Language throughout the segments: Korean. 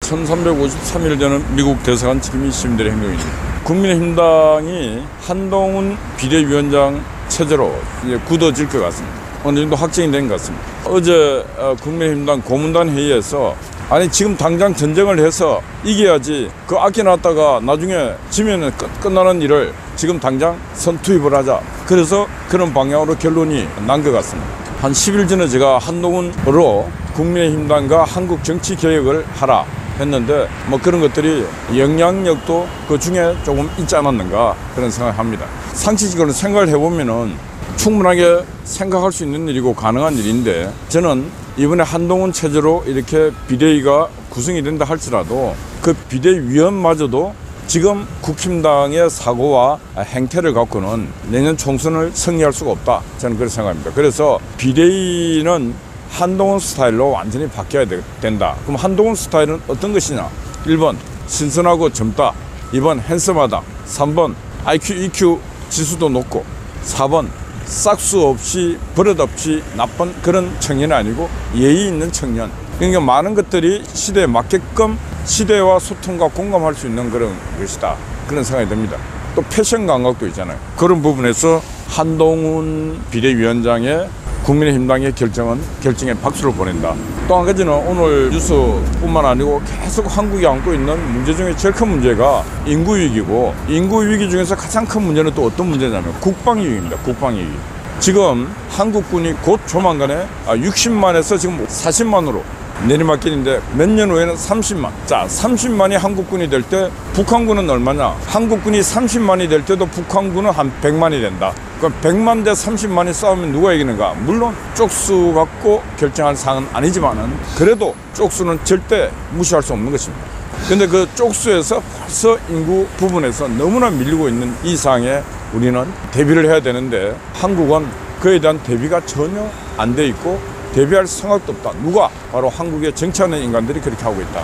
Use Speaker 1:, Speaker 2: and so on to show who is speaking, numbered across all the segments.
Speaker 1: 1353일 전은 미국 대사관 책임이 시민들의 행동입니다. 국민의힘당이 한동훈 비대위원장 체제로 이제 굳어질 것 같습니다. 어느 정도 확정이 된 것 같습니다. 어제 국민의힘당 고문단 회의에서 아니 지금 당장 전쟁을 해서 이겨야지 그 아껴놨다가 나중에 지면은 끝나는 일을 지금 당장 선투입을 하자. 그래서 그런 방향으로 결론이 난 것 같습니다. 한 10일 전에 제가 한동훈으로 국민의힘당과 한국 정치 개혁을 하라 했는데 뭐 그런 것들이 영향력도 그 중에 조금 있지 않았는가 그런 생각을 합니다. 상식적으로 생각을 해보면은 충분하게 생각할 수 있는 일이고 가능한 일인데 저는 이번에 한동훈 체제로 이렇게 비대위가 구성이 된다 할지라도 그 비대위원마저도 지금 국힘당의 사고와 행태를 갖고는 내년 총선을 승리할 수가 없다. 저는 그렇게 생각합니다. 그래서 비대위는 한동훈 스타일로 완전히 바뀌어야 된다. 그럼 한동훈 스타일은 어떤 것이냐? 1번 신선하고 젊다. 2번 핸섬하다. 3번 IQ, EQ 지수도 높고 4번 싹수 없이 버릇없이 나쁜 그런 청년이 아니고 예의 있는 청년. 그러니까 많은 것들이 시대에 맞게끔 시대와 소통과 공감할 수 있는 그런 것이다. 그런 생각이 듭니다. 또 패션 감각도 있잖아요. 그런 부분에서 한동훈 비대위원장의 국민의힘당의 결정에 박수를 보낸다. 또 한 가지는 오늘 뉴스뿐만 아니고 계속 한국이 안고 있는 문제 중에 제일 큰 문제가 인구위기고 인구위기 중에서 가장 큰 문제는 또 어떤 문제냐면 국방위기입니다. 국방위기. 지금 한국군이 곧 조만간에 60만에서 지금 40만으로 내리막길인데 몇 년 후에는 30만. 자, 30만이 한국군이 될 때 북한군은 얼마냐? 한국군이 30만이 될 때도 북한군은 한 100만이 된다. 그럼 100만 대 30만이 싸우면 누가 이기는가? 물론 쪽수 갖고 결정할 사항은 아니지만은 그래도 쪽수는 절대 무시할 수 없는 것입니다. 근데 그 쪽수에서 벌써 인구 부분에서 너무나 밀리고 있는 이 상황에 우리는 대비를 해야 되는데 한국은 그에 대한 대비가 전혀 안 돼 있고 대비할 생각도 없다. 누가? 바로 한국에 정치하는 인간들이 그렇게 하고 있다.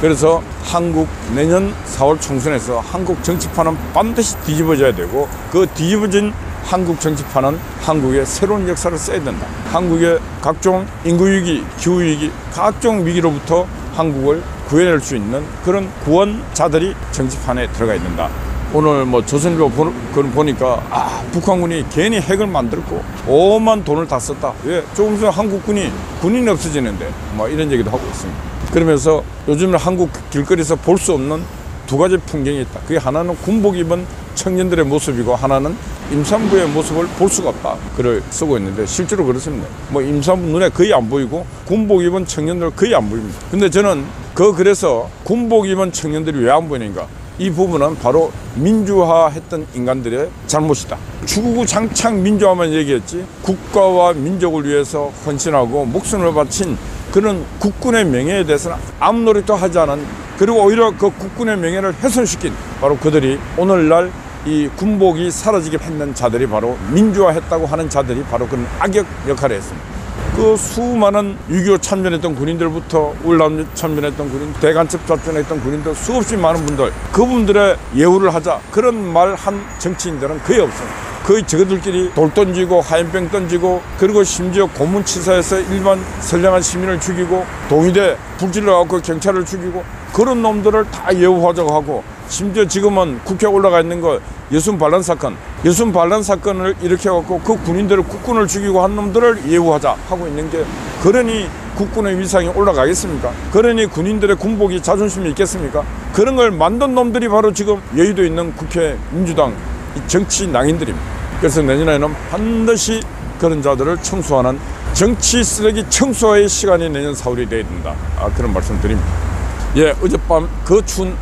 Speaker 1: 그래서 한국 내년 4월 총선에서 한국 정치판은 반드시 뒤집어져야 되고 그 뒤집어진 한국 정치판은 한국의 새로운 역사를 써야 된다. 한국의 각종 인구위기, 기후위기, 각종 위기로부터 한국을 구해낼 수 있는 그런 구원자들이 정치판에 들어가 있는다. 오늘 뭐 조선일보 보니까 북한군이 괜히 핵을 만들고 오만 돈을 다 썼다. 왜? 조금 전에 한국군이 군인이 없어지는데 뭐 이런 얘기도 하고 있습니다. 그러면서 요즘에 한국 길거리에서 볼 수 없는 두 가지 풍경이 있다. 그게 하나는 군복 입은 청년들의 모습이고 하나는 임산부의 모습을 볼 수가 없다. 글을 쓰고 있는데 실제로 그렇습니다. 뭐 임산부 눈에 거의 안 보이고 군복 입은 청년들 거의 안 보입니다. 근데 저는 그래서 군복 입은 청년들이 왜 안 보이는가? 이 부분은 바로 민주화했던 인간들의 잘못이다. 주구장창 민주화만 얘기했지 국가와 민족을 위해서 헌신하고 목숨을 바친 그런 국군의 명예에 대해서는 아무 노력도 하지 않은 그리고 오히려 그 국군의 명예를 훼손시킨 바로 그들이 오늘날 이 군복이 사라지게 했는 자들이 바로 민주화했다고 하는 자들이 바로 그런 악역 역할을 했습니다. 그 수많은 6.25 참전했던 군인들부터 울남 참전했던 군인, 대간첩 작전했던 군인들 수없이 많은 분들 그분들의 예우를 하자 그런 말 한 정치인들은 거의 없습니다. 거의 저들끼리 돌 던지고 화염병 던지고 그리고 심지어 고문치사해서 일반 선량한 시민을 죽이고 동의대 불질러갖고 경찰을 죽이고 그런 놈들을 다 예우하자고 하고 심지어 지금은 국회에 올라가 있는 거 여순 반란 사건을 일으켜갖고 그 군인들을 국군을 죽이고 한 놈들을 예우하자 하고 있는 게 그러니 국군의 위상이 올라가겠습니까? 그러니 군인들의 군복이 자존심이 있겠습니까? 그런 걸 만든 놈들이 바로 지금 여의도 있는 국회 민주당 정치 낭인들입니다. 그래서 내년에는 반드시 그런 자들을 청소하는 정치 쓰레기 청소의 시간이 내년 4월이 돼야 된다. 그런 말씀 드립니다. 예, 어젯밤 그 추운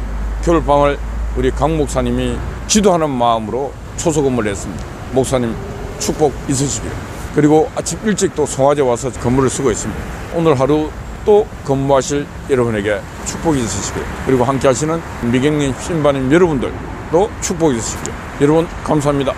Speaker 1: 겨울밤을 우리 강 목사님이 기도하는 마음으로 초소근무를 했습니다. 목사님 축복 있으시길. 그리고 아침 일찍 또 송화제 와서 근무를 쓰고 있습니다. 오늘 하루 또 근무하실 여러분에게 축복이 있으시길. 그리고 함께 하시는 미경님 신바님 여러분들도 축복이 있으시길. 여러분 감사합니다.